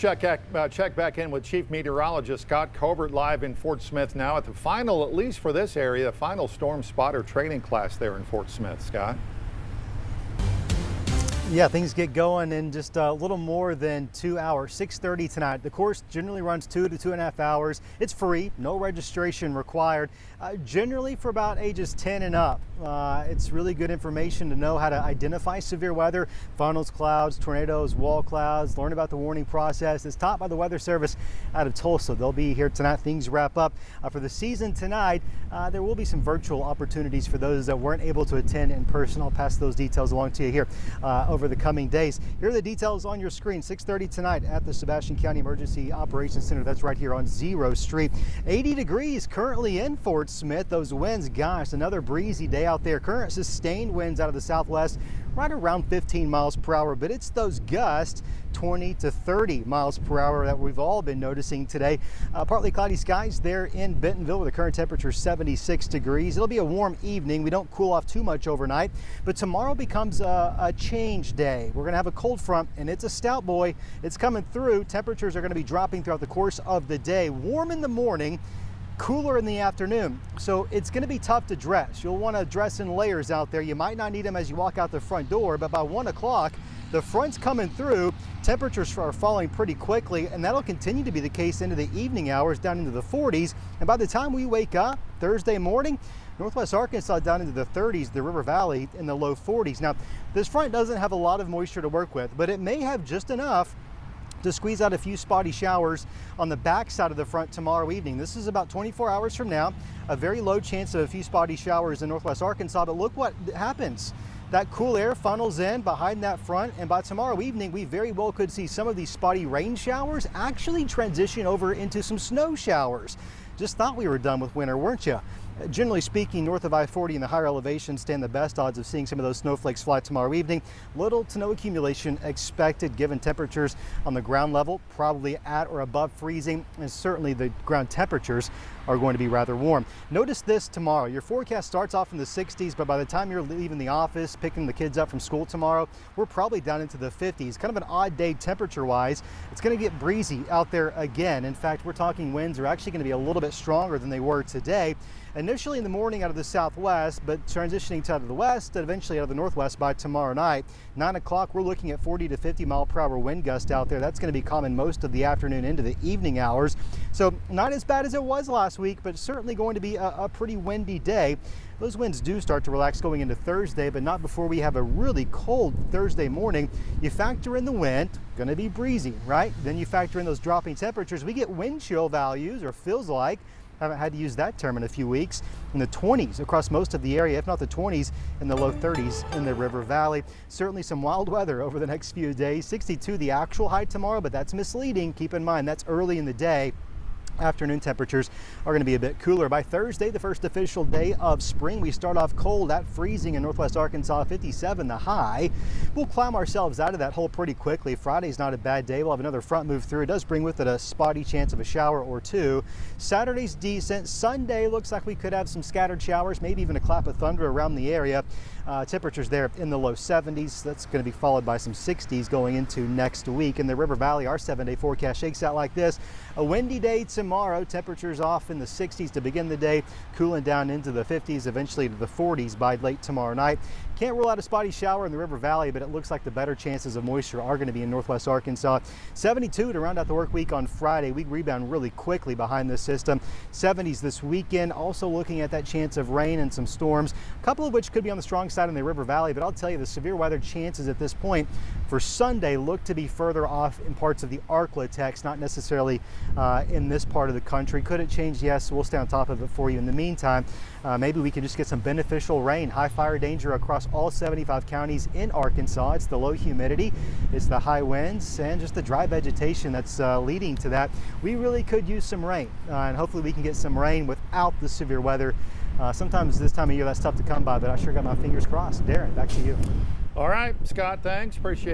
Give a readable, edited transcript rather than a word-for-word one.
check back in with Chief Meteorologist Scott Covert live in Fort Smith now at the final, at least for this area, the final storm spotter training class there in Fort Smith. Scott. Yeah, things get going in just a little more than 2 hours, 6:30 tonight. The course generally runs 2 to 2.5 hours. It's free, no registration required, generally for about ages 10 and up. It's really good information to know how to identify severe weather, funnels, clouds, tornadoes, wall clouds, learn about the warning process. It's taught by the Weather Service out of Tulsa. They'll be here tonight. Things wrap up for the season tonight. There will be some virtual opportunities for those that weren't able to attend in person. I'll pass those details along to you here over the coming days. Here are the details on your screen. 6:30 tonight at the Sebastian County Emergency Operations Center. That's right here on Zero Street. 80 degrees currently in Fort Smith. Those winds, gosh, another breezy day out there. Current sustained winds out of the southwest, right around 15 miles per hour, but it's those gusts 20 to 30 miles per hour that we've all been noticing today. Partly cloudy skies there in Bentonville with the current temperature 76 degrees. It'll be a warm evening. We don't cool off too much overnight, but tomorrow becomes a change day. We're going to have a cold front, and it's a stout boy. It's coming through. Temperatures are going to be dropping throughout the course of the day. Warm in the morning, cooler in the afternoon, so it's going to be tough to dress. You'll want to dress in layers out there. You might not need them as you walk out the front door, but by 1 o'clock, the front's coming through. Temperatures are falling pretty quickly, and that'll continue to be the case into the evening hours down into the 40s. And by the time we wake up Thursday morning, Northwest Arkansas down into the 30s, the River Valley in the low 40s. Now, this front doesn't have a lot of moisture to work with, but it may have just enough to squeeze out a few spotty showers on the back side of the front tomorrow evening. This is about 24 hours from now. A very low chance of a few spotty showers in Northwest Arkansas, but look what happens. That cool air funnels in behind that front, and by tomorrow evening, we very well could see some of these spotty rain showers actually transition over into some snow showers. Just thought we were done with winter, weren't you? Generally speaking, north of I-40 and the higher elevations stand the best odds of seeing some of those snowflakes fly tomorrow evening. Little to no accumulation expected given temperatures on the ground level, probably at or above freezing, and certainly the ground temperatures are going to be rather warm. Notice this tomorrow. Your forecast starts off in the 60s, but by the time you're leaving the office, picking the kids up from school tomorrow, we're probably down into the 50s. Kind of an odd day temperature-wise. It's going to get breezy out there again. In fact, we're talking winds are actually going to be a little bit stronger than they were today. Initially in the morning out of the southwest, but transitioning to out of the west and eventually out of the northwest by tomorrow night. 9 o'clock, we're looking at 40 to 50 mile per hour wind gust out there. That's going to be common most of the afternoon into the evening hours. So not as bad as it was last week, but certainly going to be a pretty windy day. Those winds do start to relax going into Thursday, but not before we have a really cold Thursday morning. You factor in the wind, going to be breezy, right? Then you factor in those dropping temperatures. We get wind chill values, or feels like, haven't had to use that term in a few weeks, in the 20s across most of the area, if not the 20s in the low 30s in the River Valley. Certainly some wild weather over the next few days. 62 the actual high tomorrow, but that's misleading. Keep in mind that's early in the day. Afternoon temperatures are going to be a bit cooler. By Thursday, the first official day of spring, we start off cold at freezing in Northwest Arkansas, 57 the high. We'll climb ourselves out of that hole pretty quickly. Friday's not a bad day. We'll have another front move through. It does bring with it a spotty chance of a shower or two. Saturday's decent. Sunday looks like we could have some scattered showers, maybe even a clap of thunder around the area. Temperatures there in the low 70s. That's going to be followed by some 60s going into next week. In the River Valley, our 7-day forecast shakes out like this. A windy day tomorrow. Temperatures off in the 60s to begin the day, cooling down into the 50s, eventually to the 40s by late tomorrow night. Can't rule out a spotty shower in the River Valley, but it looks like the better chances of moisture are going to be in Northwest Arkansas. 72 to round out the work week on Friday. We rebound really quickly behind this system. 70s this weekend. Also looking at that chance of rain and some storms, a couple of which could be on the strong side in the River Valley, but I'll tell you the severe weather chances at this point for Sunday look to be further off in parts of the Arklatex, not necessarily in this part of the country. Could it change? Yes, we'll stay on top of it for you. In the meantime, maybe we can just get some beneficial rain. High fire danger across all 75 counties in Arkansas. It's the low humidity, it's the high winds, and just the dry vegetation that's leading to that. We really could use some rain, and hopefully we can get some rain without the severe weather. Sometimes this time of year that's tough to come by, but I sure got my fingers crossed. Darren, back to you. All right, Scott, thanks. Appreciate it.